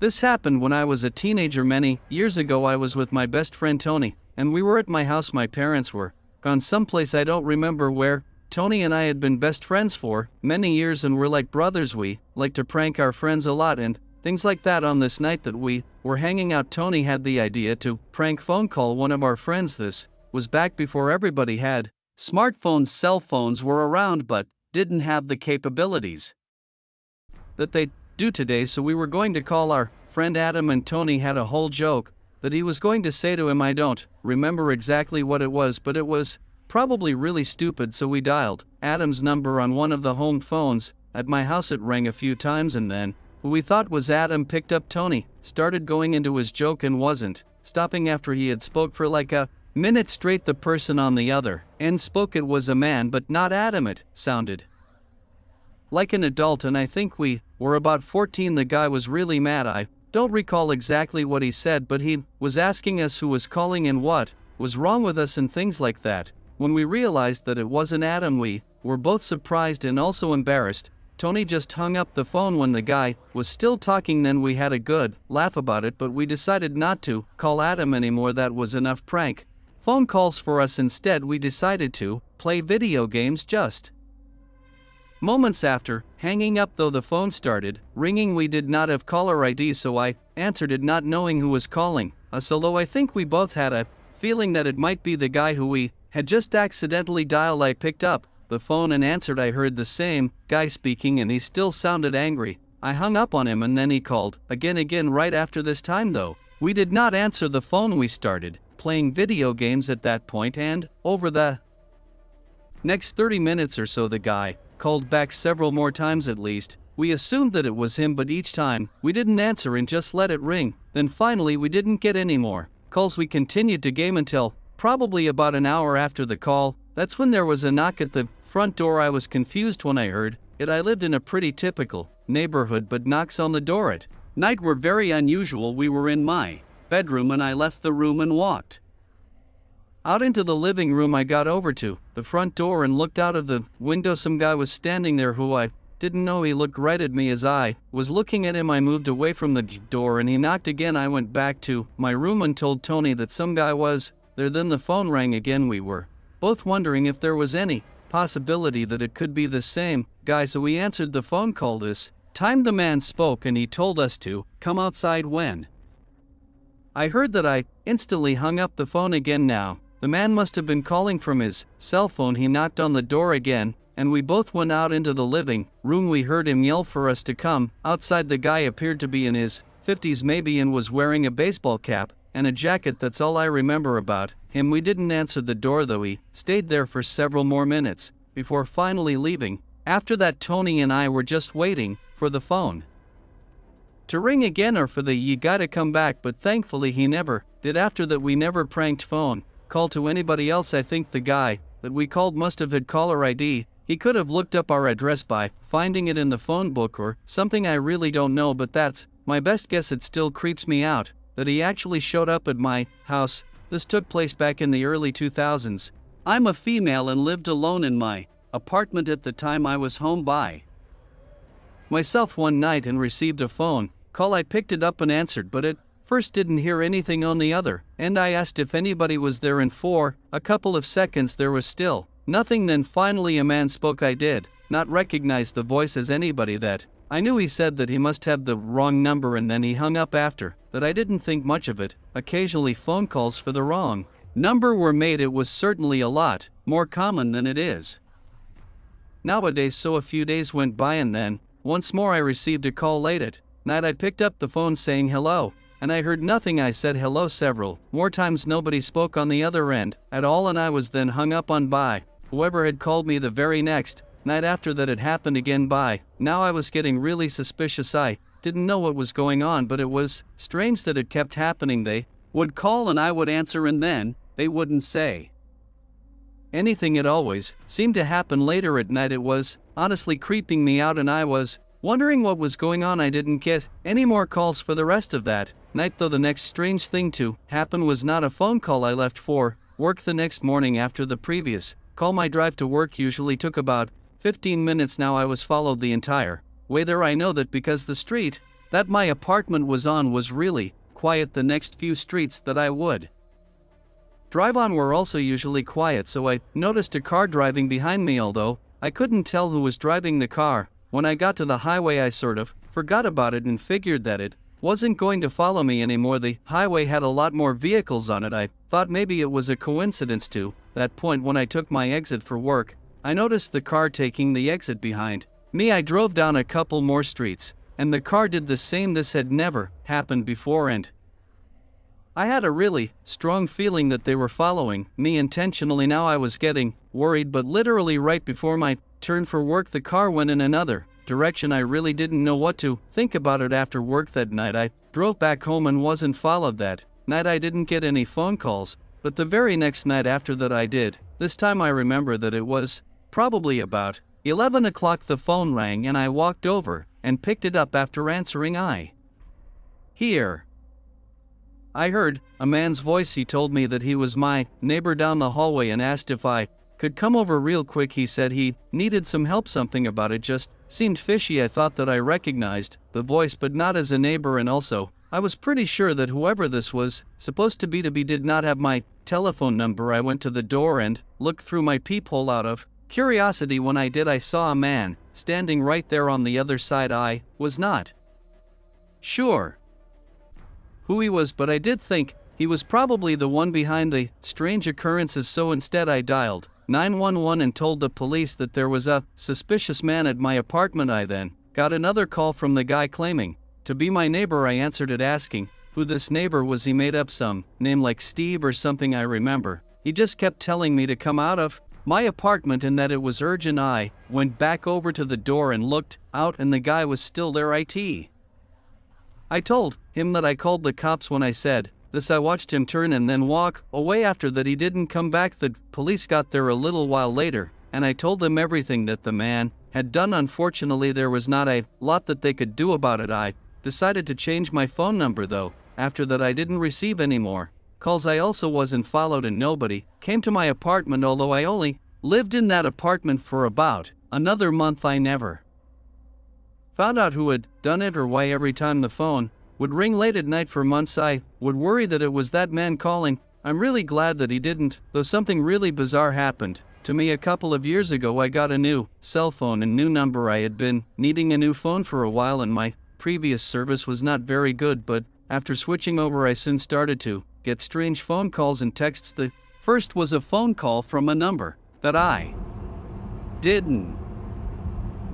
This happened when I was a teenager many years ago. I was with my best friend Tony, and we were at my house. My parents were gone someplace I don't remember where. Tony and I had been best friends for many years and were like brothers. We liked to prank our friends a lot and things like that. On this night that we were hanging out, Tony had the idea to prank phone call one of our friends. This was back before everybody had smartphones. Cell phones were around but didn't have the capabilities that they do today. So we were going to call our friend Adam, and Tony had a whole joke that he was going to say to him. I don't remember exactly what it was, but it was probably really stupid. So we dialed Adam's number on one of the home phones at my house. It rang a few times and then who we thought was Adam picked up. Tony started going into his joke and wasn't stopping after he had spoke for like a minute straight. The person on the other end spoke. It was a man but not Adam. It sounded like an adult, and I think we were about 14. The guy was really mad. I don't recall exactly what he said, but he was asking us who was calling and what was wrong with us and things like that. When we realized that it wasn't Adam, we were both surprised and also embarrassed. Tony just hung up the phone when the guy was still talking. Then we had a good laugh about it, but we decided not to call Adam anymore. That was enough prank phone calls for us. Instead, we decided to play video games. Just moments after hanging up, though, the phone started ringing. We did not have caller ID, so I answered it, not knowing who was calling us, although I think we both had a feeling that it might be the guy who we had just accidentally dialed. I picked up the phone and answered. I heard the same guy speaking and he still sounded angry. I hung up on him and then he called again right after. This time, though, we did not answer the phone. We started playing video games at that point, and over the next 30 minutes or so the guy called back several more times at least. We assumed that it was him, but each time we didn't answer and just let it ring. Then finally we didn't get any more calls. We continued to game until probably about an hour after the call. That's when there was a knock at the front door. I was confused when I heard it. I lived in a pretty typical neighborhood, but knocks on the door at night were very unusual. We were in my bedroom and I left the room and walked out into the living room. I got over to the front door and looked out of the window. Some guy was standing there who I didn't know. He looked right at me as I was looking at him. I moved away from the door and he knocked again. I went back to my room and told Tony that some guy was there. Then the phone rang again. We were both wondering if there was any possibility that it could be the same guy, so we answered the phone call. This time the man spoke and he told us to come outside. When I heard that, I instantly hung up the phone again. Now the man must have been calling from his cell phone. He knocked on the door again and we both went out into the living room. We heard him yell for us to come outside. The guy appeared to be in his 50s maybe and was wearing a baseball cap and a jacket. That's all I remember about him. We didn't answer the door, though. He stayed there for several more minutes before finally leaving. After that, Tony and I were just waiting for the phone to ring again or for the "you gotta come back," but thankfully he never did. After that, we never pranked phone call to anybody else. I think the guy that we called must have had caller ID. He could have looked up our address by finding it in the phone book or something. I really don't know, but that's my best guess. It still creeps me out that he actually showed up at my house. This took place back in the early 2000s. I'm a female and lived alone in my apartment at the time. I was home by myself one night and received a phone call. I picked it up and answered, but at first didn't hear anything on the other end. I asked if anybody was there, and for a couple of seconds there was still nothing. Then finally a man spoke. I did not recognize the voice as anybody that I knew. He said that he must have the wrong number and then he hung up after that. I didn't think much of it. Occasionally phone calls for the wrong number were made. It was certainly a lot more common than it is nowadays. So a few days went by and then once more I received a call late at night. I picked up the phone saying hello and I heard nothing. I said hello several more times. Nobody spoke on the other end at all, and I was then hung up on by whoever had called me the very next night after that. It happened again by now. I was getting really suspicious. I didn't know what was going on, but it was strange that it kept happening. They would call and I would answer and then they wouldn't say anything. It always seemed to happen later at night. It was honestly creeping me out and I was wondering what was going on. I didn't get any more calls for the rest of that night, though. The next strange thing to happen was not a phone call. I left for work the next morning after the previous call. My drive to work usually took about 15 minutes. Now I was followed the entire way there. I know that because the street that my apartment was on was really quiet. The next few streets that I would drive on were also usually quiet, so I noticed a car driving behind me, although I couldn't tell who was driving the car. When I got to the highway, I sort of forgot about it and figured that it wasn't going to follow me anymore. The highway had a lot more vehicles on it. I thought maybe it was a coincidence. To that point, when I took my exit for work, I noticed the car taking the exit behind me. I drove down a couple more streets, and the car did the same. This had never happened before, and I had a really strong feeling that they were following me intentionally. Now I was getting worried, but literally right before my turn for work, the car went in another direction. I really didn't know what to think about it. After work that night, I drove back home and wasn't followed. That night I didn't get any phone calls, but the very next night after that I did. This time I remember that it was probably about 11 o'clock. The phone rang and I walked over and picked it up. After answering, I heard a man's voice. He told me that he was my neighbor down the hallway and asked if I could come over real quick. He said he needed some help. Something about it just seemed fishy. I thought that I recognized the voice, but not as a neighbor, and also I was pretty sure that whoever this was supposed to be did not have my telephone number. I went to the door and looked through my peephole out of curiosity. When I did, I saw a man standing right there on the other side. I was not sure who he was, but I did think he was probably the one behind the strange occurrences, so instead I dialed 911 and told the police that there was a suspicious man at my apartment. I then got another call from the guy claiming to be my neighbor. I answered it asking who this neighbor was. He made up some name like Steve or something. I remember he just kept telling me to come out of my apartment and that it was urgent. I went back over to the door and looked out, and the guy was still there. I told him that I called the cops. When I said this, I watched him turn and then walk away. After that, he didn't come back. The police got there a little while later, and I told them everything that the man had done. Unfortunately, there was not a lot that they could do about it. I decided to change my phone number, though. After that, I didn't receive any more calls. I also wasn't followed, and nobody came to my apartment. Although I only lived in that apartment for about another month, I never found out who had done it or why. Every time the phone would ring late at night for months, I would worry that it was that man calling. I'm really glad that he didn't, though something really bizarre happened to me a couple of years ago. I got a new cell phone and new number. I had been needing a new phone for a while, and my previous service was not very good, but after switching over, I soon started to get strange phone calls and texts. The first was a phone call from a number that I didn't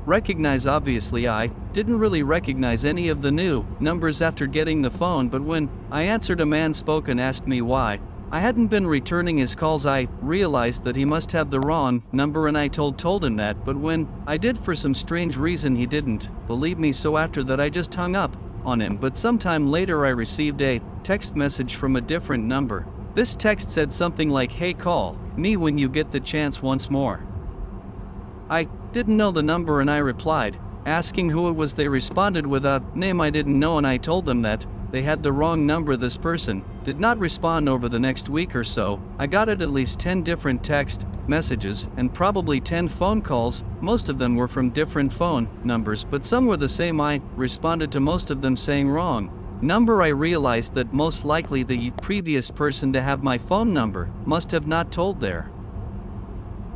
recognize. Obviously, I didn't really recognize any of the new numbers after getting the phone, but when I answered, a man spoke and asked me why I hadn't been returning his calls. I realized that he must have the wrong number, and I told him that, but when I did, for some strange reason, he didn't believe me. So after that, I just hung up on him. But sometime later, I received a text message from a different number. This text said something like, "Hey, call me when you get the chance once more." I didn't know the number, and I replied, asking who it was. They responded with a name I didn't know, and I told them that they had the wrong number. This person did not respond. Over the next week or so, I got at least 10 different text messages and probably 10 phone calls. Most of them were from different phone numbers, but some were the same. I responded to most of them saying wrong number. I realized that most likely the previous person to have my phone number must have not told their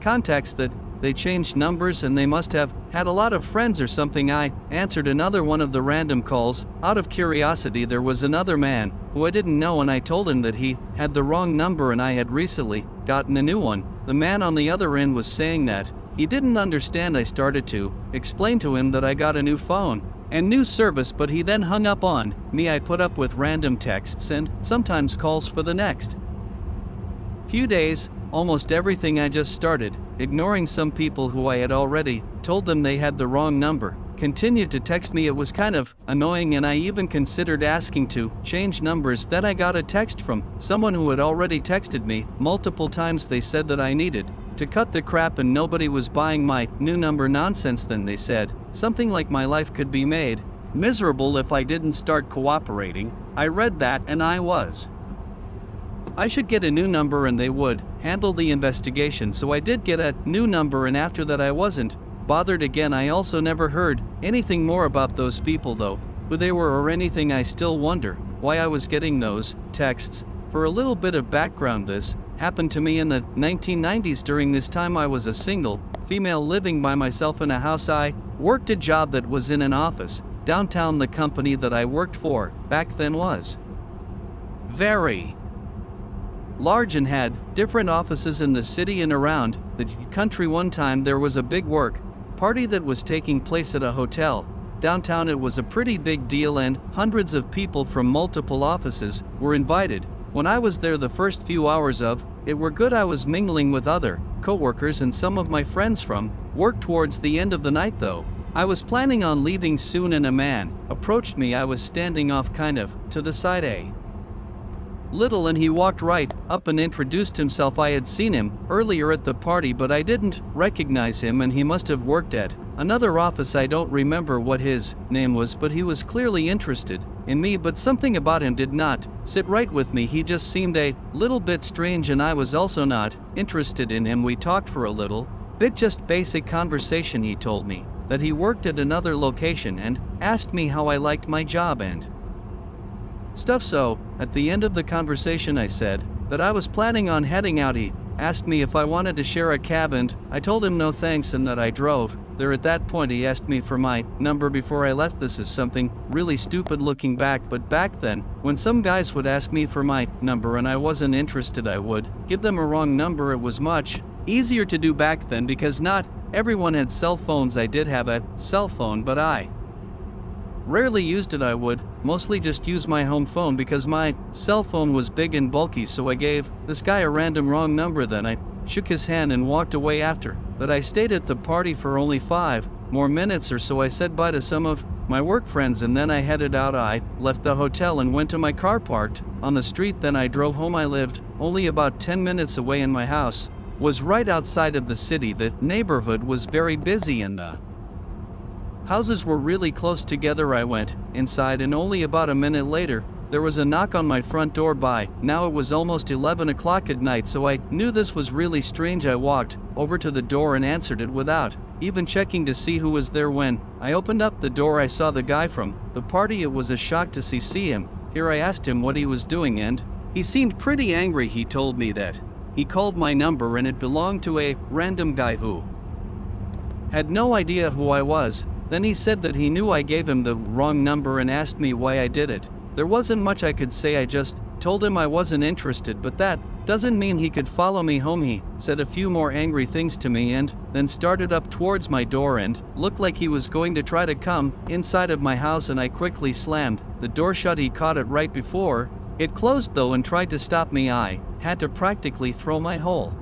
contacts that they changed numbers, and they must have had a lot of friends or something. I answered another one of the random calls out of curiosity. There was another man who I didn't know, and I told him that he had the wrong number and I had recently gotten a new one. The man on the other end was saying that he didn't understand. I started to explain to him that I got a new phone and new service, but he then hung up on me. I put up with random texts and sometimes calls for the next few days. Almost everything. I just started ignoring some people who I had already told them they had the wrong number continued to text me. It was kind of annoying, and I even considered asking to change numbers. Then I got a text from someone who had already texted me multiple times. They said that I needed to cut the crap and nobody was buying my new number. Nonsense. Then they said something like my life could be made miserable if I didn't start cooperating. I read that and I should get a new number and they would handle the investigation. So I did get a new number, and after that I wasn't bothered again. I also never heard anything more about those people, though, who they were or anything. I still wonder why I was getting those texts. For a little bit of background, this happened to me in the 1990s. During this time I was a single female living by myself in a house. I worked a job that was in an office downtown. The company that I worked for back then was very large and had different offices in the city and around the country. One time there was a big work party that was taking place at a hotel downtown. It was a pretty big deal and hundreds of people from multiple offices were invited. When I was there, the first few hours of it were good. I was mingling with other co-workers and some of my friends from work. Towards the end of the night though, I was planning on leaving soon and a man approached me. I was standing off kind of to the side a little and he walked right up and introduced himself. I had seen him earlier at the party but I didn't recognize him and he must have worked at another office. I don't remember what his name was, but he was clearly interested in me, but something about him did not sit right with me. He just seemed a little bit strange and I was also not interested in him. We talked for a little bit, just basic conversation. He told me that he worked at another location and asked me how I liked my job and stuff. So, at the end of the conversation I said that I was planning on heading out. He asked me if I wanted to share a cab and I told him no thanks and that I drove there. At that point he asked me for my number before I left. This is something really stupid looking back, but back then when some guys would ask me for my number and I wasn't interested, I would give them a wrong number. It was much easier to do back then because not everyone had cell phones. I did have a cell phone but I rarely used it. I would mostly just use my home phone because my cell phone was big and bulky. So I gave this guy a random wrong number. Then I shook his hand and walked away. After that I stayed at the party for only 5 more minutes or so. I said bye to some of my work friends and then I headed out. I left the hotel and went to my car parked on the street. Then I drove home. I lived only about 10 minutes away and my house was right outside of the city. The neighborhood was very busy and the houses were really close together. I went inside and only about a minute later there was a knock on my front door. By now it was almost 11 o'clock at night, so I knew this was really strange. I walked over to the door and answered it without even checking to see who was there. When I opened up the door I saw the guy from the party. It was a shock to see him here. I asked him what he was doing and he seemed pretty angry. He told me that he called my number and it belonged to a random guy who had no idea who I was. Then he said that he knew I gave him the wrong number and asked me why I did it. There wasn't much I could say. I just told him I wasn't interested, but that doesn't mean he could follow me home. He said a few more angry things to me and then started up towards my door and looked like he was going to try to come inside of my house and I quickly slammed the door shut. He caught it right before it closed though and tried to stop me. I had to practically throw my whole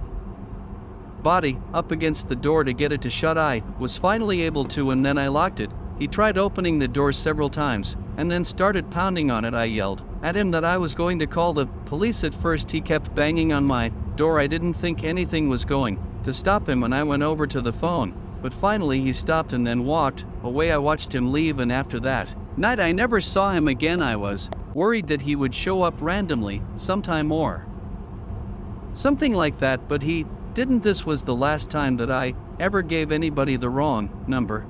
body up against the door to get it to shut. I was finally able to and then I locked it. He tried opening the door several times and then started pounding on it. I yelled at him that I was going to call the police. At first he kept banging on my door. I didn't think anything was going to stop him and I went over to the phone, but finally he stopped and then walked away. I watched him leave and after that night I never saw him again. I was worried that he would show up randomly sometime or something like that, but he didn't. This was the last time that I ever gave anybody the wrong number.